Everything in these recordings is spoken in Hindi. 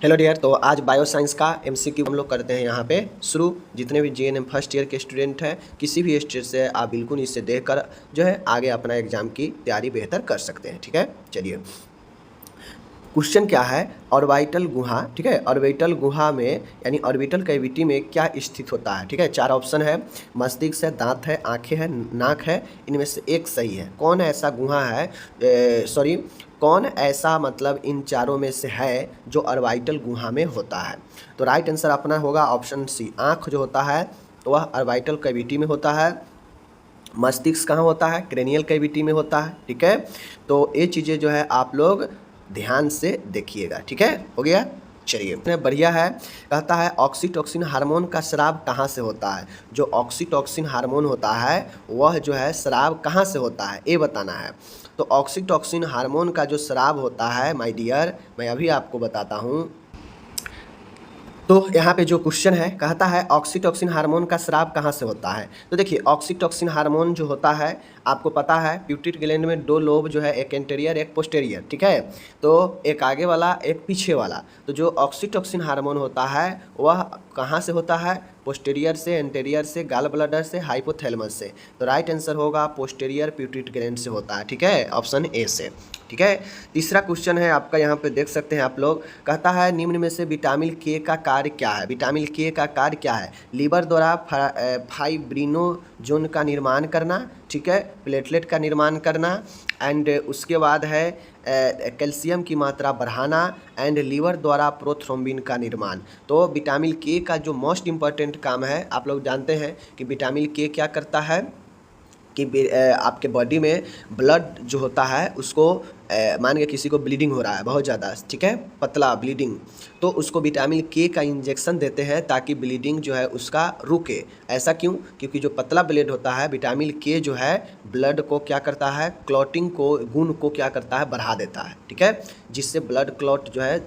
Hello dear. तो आज बायो साइंस का एमसीक्यू हम लोग करते हैं यहाँ पे शुरू। जितने भी जीएनएम फर्स्ट ईयर के स्टूडेंट हैं, किसी भी स्टेज से, आप बिल्कुल इससे देखकर जो है आगे अपना एग्जाम की तैयारी बेहतर कर सकते हैं। ठीक है, चलिए क्वेश्चन क्या है। ऑर्बिटल गुहा, ठीक है, ऑर्बिटल गुहा में यानी ऑर्बिटल कैविटी में क्या स्थित होता है। ठीक है, चार ऑप्शन है, मस्तिष्क है, दांत है, आंखें हैं, नाक है, इनमें से एक सही है। कौन ऐसा गुहा है, सॉरी कौन ऐसा मतलब इन चारों में से है जो ऑर्बिटल गुहा में होता है। तो राइट आंसर अपना होगा ऑप्शन सी, आँख जो होता है वह ऑर्बिटल कैविटी में होता है। मस्तिष्क कहाँ होता है, क्रेनियल कैविटी में होता है। ठीक है, तो ये चीज़ें जो है आप लोग ध्यान से देखिएगा। ठीक है, हो गया, चलिए बढ़िया है। कहता है ऑक्सीटोसिन हार्मोन का स्राव कहाँ से होता है। जो ऑक्सीटोसिन हार्मोन होता है वह जो है स्राव कहाँ से होता है ये बताना है। तो ऑक्सीटोसिन हार्मोन का जो स्राव होता है माय डियर, मैं अभी आपको बताता हूँ। तो यहाँ पे जो क्वेश्चन है कहता है ऑक्सीटोसिन हार्मोन का स्राव कहाँ से होता है। तो देखिए ऑक्सीटोसिन हार्मोन जो होता है आपको पता है प्यूटरी ग्लैंड में दो लोब जो है, एक एंटेरियर एक पोस्टेरियर। ठीक है, तो एक आगे वाला एक पीछे वाला। तो जो ऑक्सीटोसिन हार्मोन होता है वह कहाँ से होता है, पोस्टेरियर से, एंटेरियर से, गाल ब्लडर से, हाइपोथैलेमस से। तो राइट आंसर होगा पोस्टेरियर प्यूटरी ग्लैंड से होता है। ठीक है, ऑप्शन ए से। ठीक है, तीसरा क्वेश्चन है आपका, यहाँ पे देख सकते हैं आप लोग। कहता है निम्न में से विटामिन के का कार्य क्या है। विटामिन के का कार्य क्या है। लीवर द्वारा फाइब्रिनोजन का निर्माण करना, ठीक है, प्लेटलेट का निर्माण करना, एंड उसके बाद है कैल्शियम की मात्रा बढ़ाना, एंड लीवर द्वारा प्रोथ्रोम्बिन का निर्माण। तो विटामिन के का जो मोस्ट इम्पॉर्टेंट काम है, आप लोग जानते हैं कि विटामिन के क्या करता है कि आपके बॉडी में ब्लड जो होता है उसको मान के किसी को ब्लीडिंग हो रहा है बहुत ज़्यादा, ठीक है, पतला ब्लीडिंग, तो उसको विटामिन के का इंजेक्शन देते हैं ताकि ब्लीडिंग जो है उसका रुके। ऐसा क्यों, क्योंकि जो पतला ब्लड होता है विटामिन के जो है ब्लड को क्या करता है, क्लॉटिंग को, गुण को क्या करता है, बढ़ा देता है। ठीक है, जिससे ब्लड क्लॉट जो है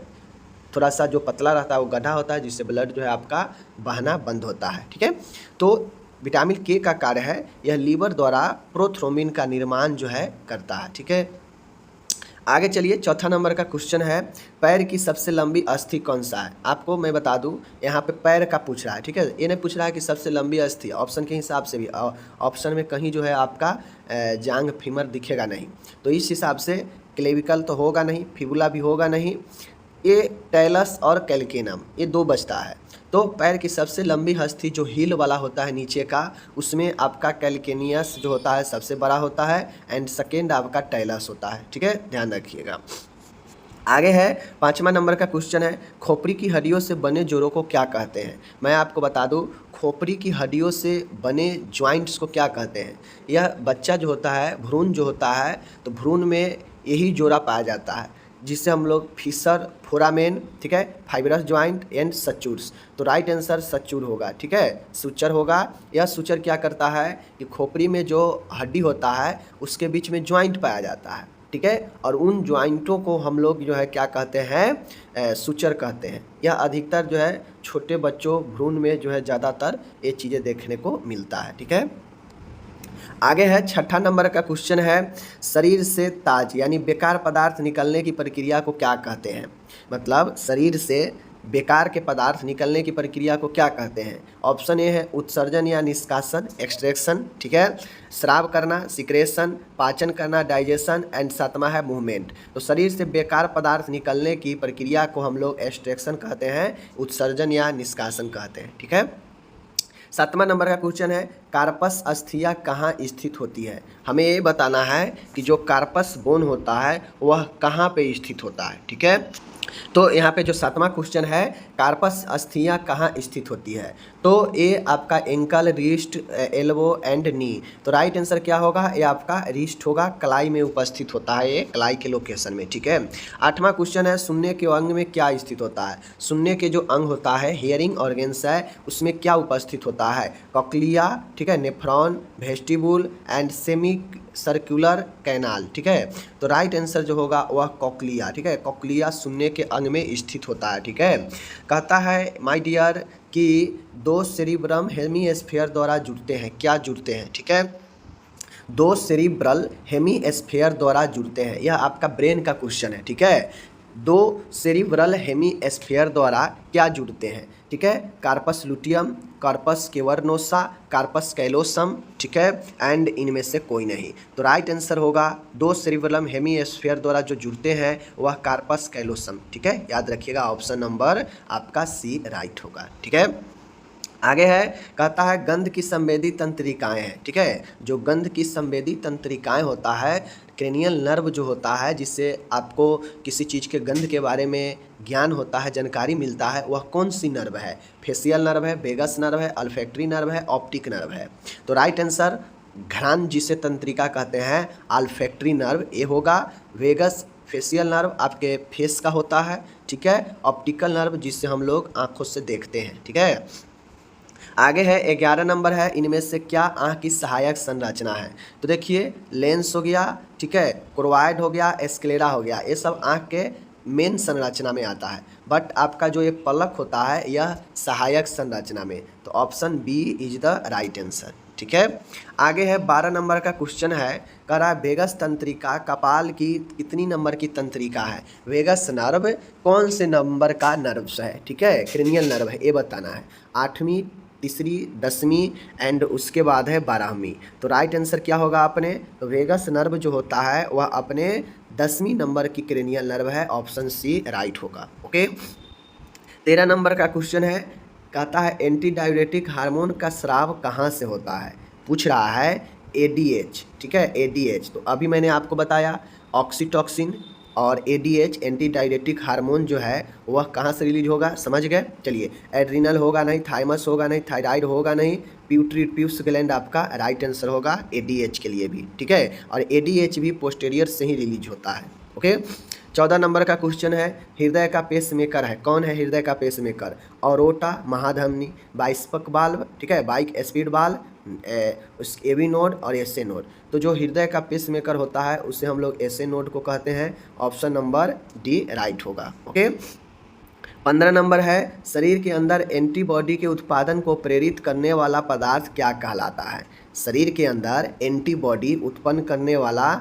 थोड़ा सा जो पतला रहता है वो गड्ढा होता है, जिससे ब्लड जो है आपका बहना बंद होता है। ठीक है, तो विटामिन के का कार्य है यह लीवर द्वारा प्रोथ्रोम्बिन का निर्माण जो है करता है। ठीक है, आगे चलिए चौथा नंबर का क्वेश्चन है, पैर की सबसे लंबी अस्थि कौन सा है। आपको मैं बता दूं यहाँ पे पैर का पूछ रहा है। ठीक है, ये नहीं पूछ रहा है कि सबसे लंबी अस्थि, ऑप्शन के हिसाब से भी ऑप्शन में कहीं जो है आपका जांग फीमर दिखेगा नहीं, तो इस हिसाब से क्लेविकल तो होगा नहीं, फिबुला भी होगा नहीं, ये टैलस और कैल्केनम ये दो बचता है। तो पैर की सबसे लंबी अस्थि जो हील वाला होता है नीचे का, उसमें आपका कैल्केनियस जो होता है सबसे बड़ा होता है, एंड सेकेंड आपका टैलस होता है। ठीक है, ध्यान रखिएगा। आगे है पाँचवा नंबर का क्वेश्चन है, खोपड़ी की हड्डियों से बने जोड़ों को क्या कहते हैं। मैं आपको बता दूं खोपड़ी की हड्डियों से बने ज्वाइंट्स को क्या कहते हैं। यह बच्चा जो होता है, भ्रूण जो होता है, तो भ्रूण में यही जोड़ा पाया जाता है जिससे हम लोग फिशर, फोरामेन, ठीक है, फाइब्रस ज्वाइंट एंड सचूर्स। तो राइट आंसर सचूर होगा। ठीक है, सूचर होगा। यह सूचर क्या करता है कि खोपड़ी में जो हड्डी होता है उसके बीच में ज्वाइंट पाया जाता है। ठीक है, और उन ज्वाइंटों को हम लोग जो है क्या कहते हैं, सूचर कहते हैं। यह अधिकतर जो है छोटे बच्चों भ्रूण में जो है ज़्यादातर ये चीज़ें देखने को मिलता है। ठीक है, आगे है छठा नंबर का क्वेश्चन है, शरीर से ताज यानी बेकार पदार्थ निकलने की प्रक्रिया को क्या कहते हैं। मतलब शरीर से बेकार के पदार्थ निकलने की प्रक्रिया को क्या कहते हैं। ऑप्शन ए है उत्सर्जन या निष्कासन, एक्सट्रैक्शन, ठीक है, स्राव करना, सिक्रेशन, पाचन करना, डाइजेशन, एंड सातवां है मूवमेंट। तो शरीर से बेकार पदार्थ निकलने की प्रक्रिया को हम लोग एक्सट्रैक्शन कहते हैं, उत्सर्जन या निष्कासन कहते हैं। ठीक है, सातवां नंबर का क्वेश्चन है, कार्पस अस्थिया कहाँ स्थित होती है। हमें ये बताना है कि जो कार्पस बोन होता है वह कहाँ पे स्थित होता है। ठीक है, तो यहाँ पे जो सातवां क्वेश्चन है, कार्पस अस्थियाँ कहाँ स्थित होती है, तो ये आपका एंकल, रिस्ट, एल्बो एंड नी। तो राइट आंसर क्या होगा, ये आपका रिस्ट होगा, कलाई में उपस्थित होता है, ये कलाई के लोकेशन में। ठीक है, आठवां क्वेश्चन है, सुनने के अंग में क्या स्थित होता है। सुनने के जो अंग होता है, हियरिंग ऑर्गेन्स है, उसमें क्या उपस्थित होता है, कॉक्लिया, ठीक है, nephron, vestibule and semi circular canal. ठीक है, तो राइट आंसर जो होगा वह कॉक्लिया। ठीक है, कॉक्लिया सुनने के अंग में स्थित होता है। ठीक है, कहता है माय डियर कि दो सेरिब्रम हेमीस्फीयर द्वारा जुड़ते हैं, क्या जुड़ते हैं। ठीक है, दो सेरिब्रल हेमीस्फीयर द्वारा जुड़ते हैं, यह आपका ब्रेन का क्वेश्चन है। ठीक है, दो सेरिब्रल हेमीस्फीयर द्वारा क्या जुड़ते हैं? ठीक है, corpus luteum, corpus cavernosa, corpus callosum, ठीक है, एंड इनमें से कोई नहीं। तो राइट आंसर होगा दो सेरिब्रल हेमीस्फीयर द्वारा जो जुड़ते हैं वह कार्पस कैलोसम। ठीक है, याद रखिएगा ऑप्शन नंबर आपका सी राइट होगा। ठीक है, आगे है, कहता है गंध की संवेदी तंत्रिकाएं हैं। ठीक है, जो गंध की संवेदी तंत्रिकाएं होता है, क्रेनियल नर्व जो होता है, जिससे आपको किसी चीज़ के गंध के बारे में ज्ञान होता है, जानकारी मिलता है, वह कौन सी नर्व है? फेशियल नर्व है, वेगस नर्व है, अल्फैक्टरी नर्व है, ऑप्टिक नर्व है। तो राइट आंसर घ्राण जिसे तंत्रिका कहते हैं, अल्फैक्टरी नर्व ये होगा। वेगस फेशियल नर्व आपके फेस का होता है। ठीक है, ऑप्टिकल नर्व जिससे हम लोग आँखों से देखते हैं। ठीक है, आगे है 11 नंबर है, इनमें से क्या आँख की सहायक संरचना है? तो देखिए लेंस हो गया, ठीक है, क्रोवाइड हो गया, स्क्लेरा हो गया, ये सब आँख के मेन संरचना में आता है। बट आपका जो ये पलक होता है यह सहायक संरचना में। तो option B is the right answer. ठीक है, आगे है 12 नंबर का क्वेश्चन है, कह रहा है वेगस तंत्रिका कपाल की कितनी नंबर की तंत्रिका है? वेगस नर्व कौन से नंबर का नर्व है? ठीक है, क्रेनियल नर्व है, ये बताना है। 8वीं, तीसरी, 10वीं एंड उसके बाद है 12वीं। तो राइट आंसर क्या होगा अपने? तो वेगस नर्व जो होता है वह अपने 10वीं नंबर की क्रेनियल नर्व है, ऑप्शन सी राइट होगा। ओके, 13 नंबर का क्वेश्चन है, कहता है एंटी डायरेटिक हार्मोन का स्राव कहाँ से होता है? पूछ रहा है एडीएच। ठीक है, एडीएच तो अभी मैंने आपको बताया ऑक्सीटॉक्सिन और एडीएच एंटी डायरेटिक हार्मोन जो है वह कहाँ से रिलीज होगा, समझ गए? चलिए, एड्रिनल होगा नहीं, थाइमस होगा नहीं, थायराइड होगा नहीं, प्यूस ग्लैंड आपका राइट आंसर होगा एडीएच के लिए भी। ठीक है, और एडीएच भी पोस्टेरियर से ही रिलीज होता है। ओके, 14 नंबर का क्वेश्चन है, हृदय का पेसमेकर है, कौन है हृदय का पेसमेकर? ऑरोटा, महाधमनी, बाइस्पक वाल्व, ठीक है, बाइक स्पीड वाल्व, उस एवी नोड और एसए नोड। तो जो हृदय का पेसमेकर होता है उसे हम लोग एसए नोड को कहते हैं, ऑप्शन नंबर डी राइट होगा। ओके, 15 नंबर है, शरीर के अंदर एंटीबॉडी के उत्पादन को प्रेरित करने वाला पदार्थ क्या कहलाता है? शरीर के अंदर एंटीबॉडी उत्पन्न करने वाला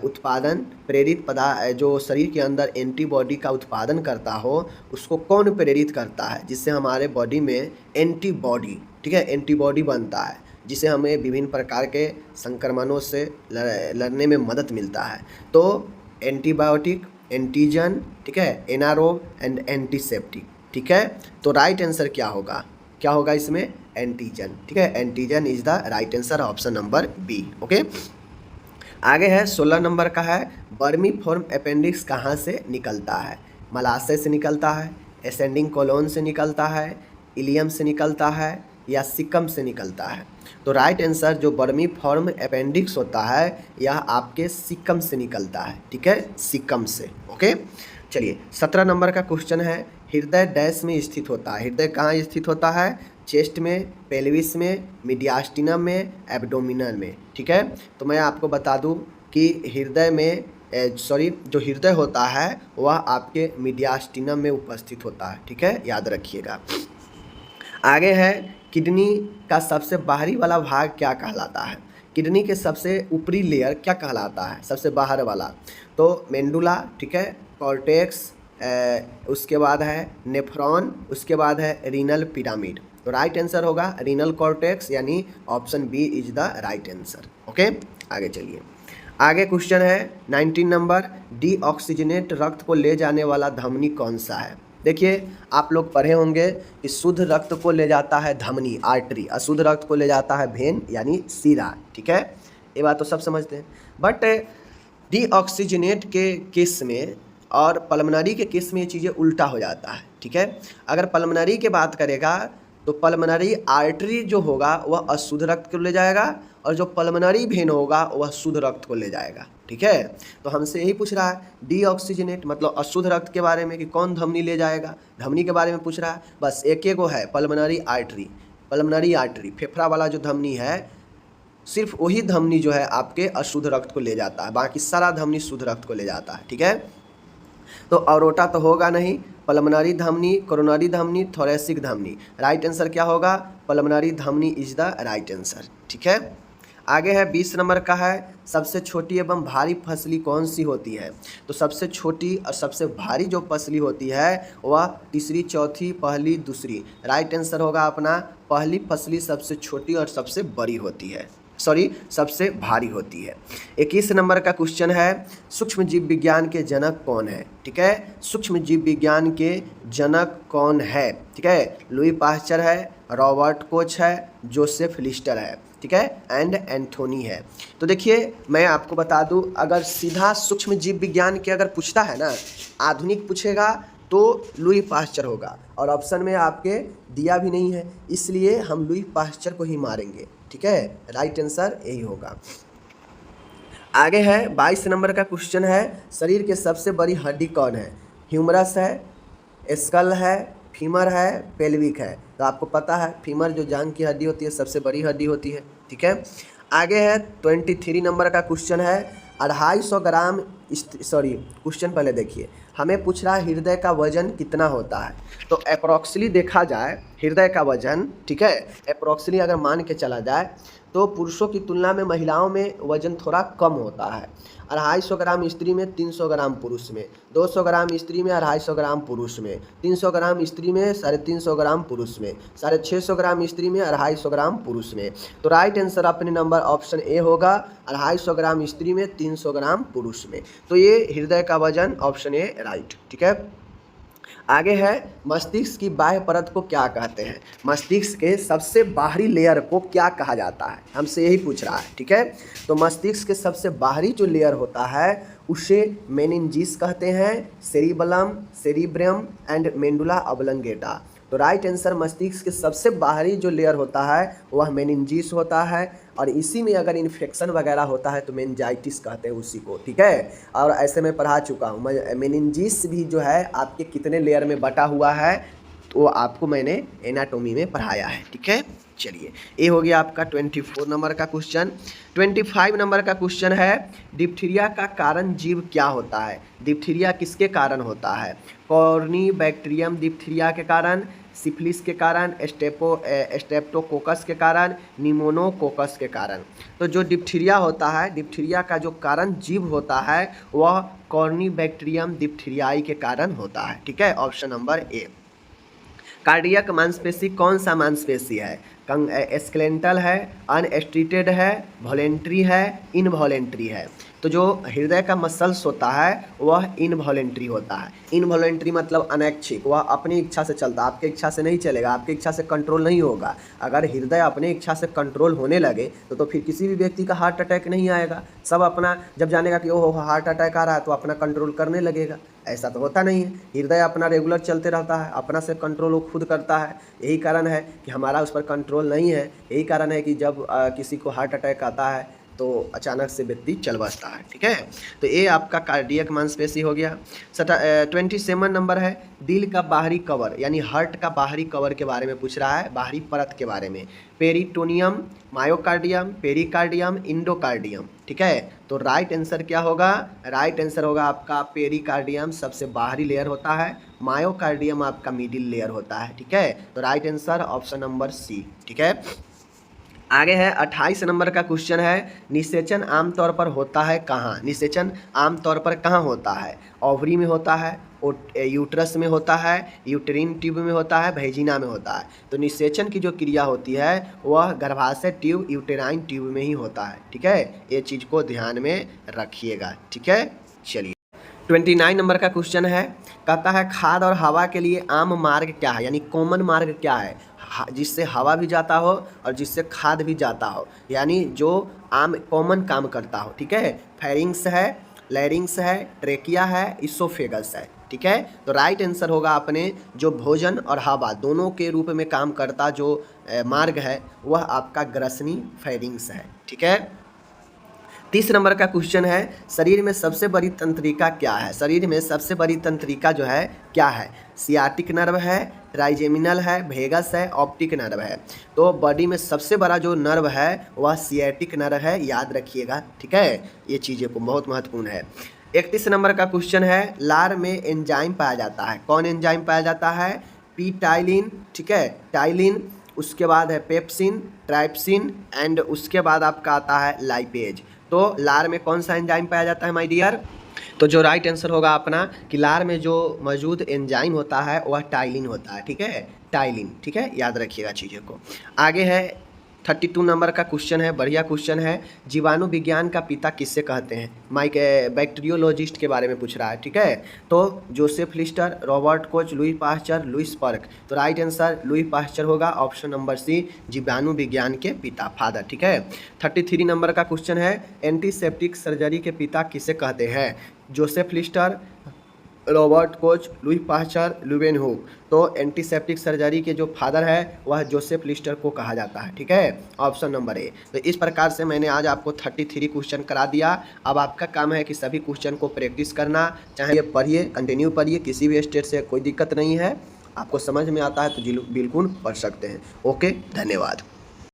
उत्पादन प्रेरित पदार्थ, जो शरीर के अंदर एंटीबॉडी का उत्पादन करता हो उसको कौन प्रेरित करता है? जिससे हमारे बॉडी में एंटीबॉडी, ठीक है, एंटीबॉडी बनता है, जिसे हमें विभिन्न प्रकार के संक्रमणों से लड़ने में मदद मिलता है। तो एंटीबायोटिक, एंटीजन, ठीक है, एनारोब एंड एंटीसेप्टिक। ठीक है, तो राइट आंसर क्या होगा? क्या होगा इसमें? एंटीजन। ठीक है, antigen is the right answer, option number B. Okay, आगे है 16 नंबर का है, बर्मी फॉर्म अपेंडिक्स कहाँ से निकलता है? मलाशय से निकलता है, एसेंडिंग कोलोन से निकलता है, इलियम से निकलता है या सिकम से निकलता है? तो राइट आंसर जो बर्मी फॉर्म अपेंडिक्स होता है यह आपके सिकम से निकलता है। ठीक है, सिकम से। ओके, चलिए 17 नंबर का क्वेश्चन है, हृदय डैश में स्थित होता है? हृदय कहाँ स्थित होता है? चेस्ट में, पेल्विस में, मीडियास्टिनम में, एब्डोमिनल में। ठीक है, तो मैं आपको बता दूं कि हृदय में जो हृदय होता है वह आपके मीडियास्टिनम में उपस्थित होता है। ठीक है, याद रखिएगा। आगे है, किडनी का सबसे बाहरी वाला भाग क्या कहलाता है? किडनी के सबसे ऊपरी लेयर क्या कहलाता है, सबसे बाहर वाला? तो मेंडुला, ठीक है, कॉर्टेक्स, उसके बाद है नेफ्रॉन, उसके बाद है रीनल पिरामिड। तो राइट आंसर होगा रीनल कॉर्टेक्स, यानी option B is the right answer. Okay, आगे चलिए। आगे क्वेश्चन है 19 नंबर, डीऑक्सीजनेट रक्त को ले जाने वाला धमनी कौन सा है? देखिए आप लोग पढ़े होंगे कि शुद्ध रक्त को ले जाता है धमनी, आर्टरी, अशुद्ध रक्त को ले जाता है वेन यानी सीरा। ठीक है, ये बात तो सब समझते हैं। बट डीऑक्सीजनेट के केस में और पल्मोनरी के केस में ये चीज़ें उल्टा हो जाता है। ठीक है, अगर पल्मोनरी की बात करेगा तो पल्मोनरी आर्टरी जो होगा वह अशुद्ध रक्त को ले जाएगा और जो पल्मोनरी वेन होगा वह शुद्ध रक्त को ले जाएगा। ठीक है, तो हमसे यही पूछ रहा है डीऑक्सीजनेट मतलब अशुद्ध रक्त के बारे में कि कौन धमनी ले जाएगा, धमनी के बारे में पूछ रहा है। बस एक ही को है पल्मोनरी आर्टरी। पल्मोनरी आर्टरी फेफड़ा वाला जो धमनी है, सिर्फ वही धमनी जो है आपके अशुद्ध रक्त को ले जाता है, बाकी सारा धमनी शुद्ध रक्त को ले जाता है। ठीक है, तो अरोटा तो होगा नहीं, पल्मोनरी धमनी, कोरोनरी धमनी, थोरेसिक धमनी। राइट आंसर क्या होगा? पल्मोनरी धमनी इज द राइट आंसर। ठीक है, आगे है 20 नंबर का है, सबसे छोटी एवं भारी फसली कौन सी होती है। तो सबसे छोटी और सबसे भारी जो फसली होती है वह तीसरी, चौथी, पहली, दूसरी। राइट आंसर होगा अपना पहली फसली सबसे छोटी और सबसे बड़ी होती है, सॉरी सबसे भारी होती है। 21 नंबर का क्वेश्चन है, सूक्ष्म जीव विज्ञान के जनक कौन है। ठीक है, सूक्ष्म जीव विज्ञान के जनक कौन है। ठीक है, लुई पास्चर है, रॉबर्ट कोच है, जोसेफ लिस्टर है, ठीक है, एंड एंथोनी है। तो देखिए मैं आपको बता दूं, अगर सीधा सूक्ष्म जीव विज्ञान के अगर पूछता है ना, आधुनिक पूछेगा तो लुई पास्चर होगा, और ऑप्शन में आपके दिया भी नहीं है, इसलिए हम लुई पास्चर को ही मारेंगे। ठीक है, राइट आंसर यही होगा। आगे है 22 नंबर का क्वेश्चन है, शरीर के सबसे बड़ी हड्डी कौन है। ह्यूमरस है, स्कल है, फीमर है, पेल्विक है। तो आपको पता है फीमर जो जांघ की हड्डी होती है सबसे बड़ी हड्डी होती है। ठीक है, आगे है 23 नंबर का क्वेश्चन है, 250 ग्राम, सॉरी क्वेश्चन पहले देखिए, हमें पूछ रहा है हृदय का वजन कितना होता है। तो अप्रॉक्सली देखा जाए हृदय का वजन, ठीक है, अप्रॉक्सली अगर मान के चला जाए तो पुरुषों की तुलना में महिलाओं में वजन थोड़ा कम होता है। 250 ग्राम स्त्री में, 300 ग्राम पुरुष में, 200 ग्राम स्त्री में, 250 ग्राम पुरुष में, 300 ग्राम स्त्री में, 350 ग्राम पुरुष में, 650 ग्राम स्त्री में, 250 ग्राम पुरुष में। तो राइट आंसर अपने नंबर ऑप्शन ए होगा, 250 ग्राम स्त्री में, 300 ग्राम पुरुष में। तो ये हृदय का वजन ऑप्शन ए राइट। ठीक है, आगे है मस्तिष्क की बाह्य परत को क्या कहते हैं। मस्तिष्क के सबसे बाहरी लेयर को क्या कहा जाता है, हमसे यही पूछ रहा है। ठीक है, तो मस्तिष्क के सबसे बाहरी जो लेयर होता है उसे मेनिंजिस कहते हैं, सेरिबलम, सेरिब्रम एंड मेंडुला ऑब्लंगेटा। तो राइट आंसर मस्तिष्क के सबसे बाहरी जो लेयर होता है वह मेनिंजिस होता है, और इसी में अगर इन्फेक्शन वगैरह होता है तो मेनिंजाइटिस कहते हैं उसी को। ठीक है, और ऐसे में पढ़ा चुका हूँ मैं, मेनिंजिस भी जो है आपके कितने लेयर में बटा हुआ है तो आपको मैंने एनाटोमी में पढ़ाया है। ठीक है, चलिए ये हो गया आपका 24 नंबर का क्वेश्चन। 25 नंबर का क्वेश्चन है, डिप्थीरिया का कारण जीव क्या होता है। डिप्थीरिया किसके कारण होता है। कॉर्नी बैक्टीरियम डिप्थीरिया के कारण, सिफिलिस के कारण, स्टेप्टोकोकस के कारण, निमोनोकोकस के कारण। तो जो डिप्थीरिया होता है, डिप्थीरिया का जो कारण जीव होता है वह कॉर्नी बैक्टीरियम डिप्थीरियाई के कारण होता है। ठीक है, ऑप्शन नंबर ए। कार्डियक मांसपेशी कौन सा मांसपेशी है। स्केलेटल है, अनस्ट्रीटेड है, वॉलेंट्री है, इनवॉलेंट्री है। तो जो हृदय का मसल्स होता है वह इनवॉलेंट्री होता है। इनवॉलेंट्री मतलब अनैच्छिक, वह अपनी इच्छा से चलता है, आपके इच्छा से नहीं चलेगा, आपकी इच्छा से कंट्रोल नहीं होगा। अगर हृदय अपने इच्छा से कंट्रोल होने लगे तो फिर किसी भी व्यक्ति का हार्ट अटैक नहीं आएगा। सब अपना जब जानेगा कि ओहो हार्ट अटैक आ रहा है तो अपना कंट्रोल करने लगेगा। ऐसा तो होता नहीं है, हृदय अपना रेगुलर चलते रहता है, अपना से कंट्रोल वो खुद करता है। यही कारण है कि हमारा उस पर कंट्रोल नहीं है। यही कारण है कि जब किसी को हार्ट अटैक आता है तो अचानक से व्यक्ति चल बसता है। ठीक है, तो ये आपका कार्डियक मांसपेशी हो गया। 27 नंबर है, दिल का बाहरी कवर यानी हार्ट का बाहरी कवर के बारे में पूछ रहा है, बाहरी परत के बारे में। Peritoneum, myocardium, pericardium, endocardium. ठीक है, तो राइट आंसर क्या होगा। राइट आंसर होगा आपका पेरिकार्डियम सबसे बाहरी लेयर होता है, मायोकार्डियम आपका मिडिल लेयर होता है। ठीक है, तो right answer option number C. ठीक है, आगे है 28 नंबर का क्वेश्चन है, निषेचन आमतौर पर होता है कहाँ। निषेचन आमतौर पर कहाँ होता है। ओवरी में होता है, यूट्रस में होता है, यूटेरिन ट्यूब में होता है, वेजिना में होता है। तो निषेचन की जो क्रिया होती है वह गर्भाशय ट्यूब, यूटेराइन ट्यूब में ही होता है। ठीक है, ये चीज़ को ध्यान में रखिएगा। ठीक है, चलिए 29 नंबर का क्वेश्चन है, कहता है खाद और हवा के लिए आम मार्ग क्या है, यानी कॉमन मार्ग क्या है, जिससे हवा भी जाता हो और जिससे खाद भी जाता हो, यानी जो आम कॉमन काम करता हो। ठीक है, फेरिंग्स है, लैरिंग्स है, ट्रेकिया है, इसोफेगस है। ठीक है, तो राइट आंसर होगा अपने जो भोजन और हवा दोनों के रूप में काम करता जो मार्ग है वह आपका ग्रसनी फेरिंग्स है। ठीक है, 30 नंबर का क्वेश्चन है, शरीर में सबसे बड़ी तंत्रिका क्या है। शरीर में सबसे बड़ी तंत्रिका जो है क्या है। सियाटिक नर्व है, ट्राइजेमिनल है, वेगस है, ऑप्टिक नर्व है। तो बॉडी में सबसे बड़ा जो नर्व है वह सियाटिक नर्व है, याद रखिएगा। ठीक है, ये चीज़ें को बहुत महत्वपूर्ण है। 31 नंबर का क्वेश्चन है, लार में एंजाइम पाया जाता है। कौन एंजाइम पाया जाता है। पी टाइलिन, ठीक है, टाइलिन, उसके बाद है पेप्सिन, ट्राइप्सिन एंड उसके बाद आपका आता है लाइपेज। तो लार में कौन सा एंजाइम पाया जाता है माय डियर? तो जो राइट आंसर होगा अपना कि लार में जो मौजूद एंजाइम होता है वह टाइलिन होता है, ठीक है, टाइलिन, ठीक है, याद रखिएगा चीज़ों को। आगे है 32 नंबर का क्वेश्चन है, बढ़िया क्वेश्चन है। जीवाणु विज्ञान का पिता किससे कहते हैं? माइक बैक्टीरियोलॉजिस्ट के बारे में पूछ रहा है, ठीक है। तो Joseph Lister, Robert Koch, Louis Pasteur, Louis पर्क। तो राइट आंसर लुई पास्चर होगा, ऑप्शन नंबर सी, जीवाणु विज्ञान के पिता, फादर, ठीक है। 33 नंबर का क्वेश्चन है, एंटीसेप्टिक सर्जरी के पिता किसे कहते हैं? Joseph Lister, Robert Koch, Louis Pasteur, Leeuwenhoek. तो एंटीसेप्टिक सर्जरी के जो फादर है वह जोसेफ लिस्टर को कहा जाता है, ठीक है, ऑप्शन नंबर ए। तो इस प्रकार से मैंने आज आपको 33 क्वेश्चन करा दिया। अब आपका काम है कि सभी क्वेश्चन को प्रैक्टिस करना, चाहे ये पढ़िए, कंटिन्यू पढ़िए, किसी भी स्टेट से कोई दिक्कत नहीं है। आपको समझ में आता है तो बिल्कुल पढ़ सकते हैं। ओके, धन्यवाद।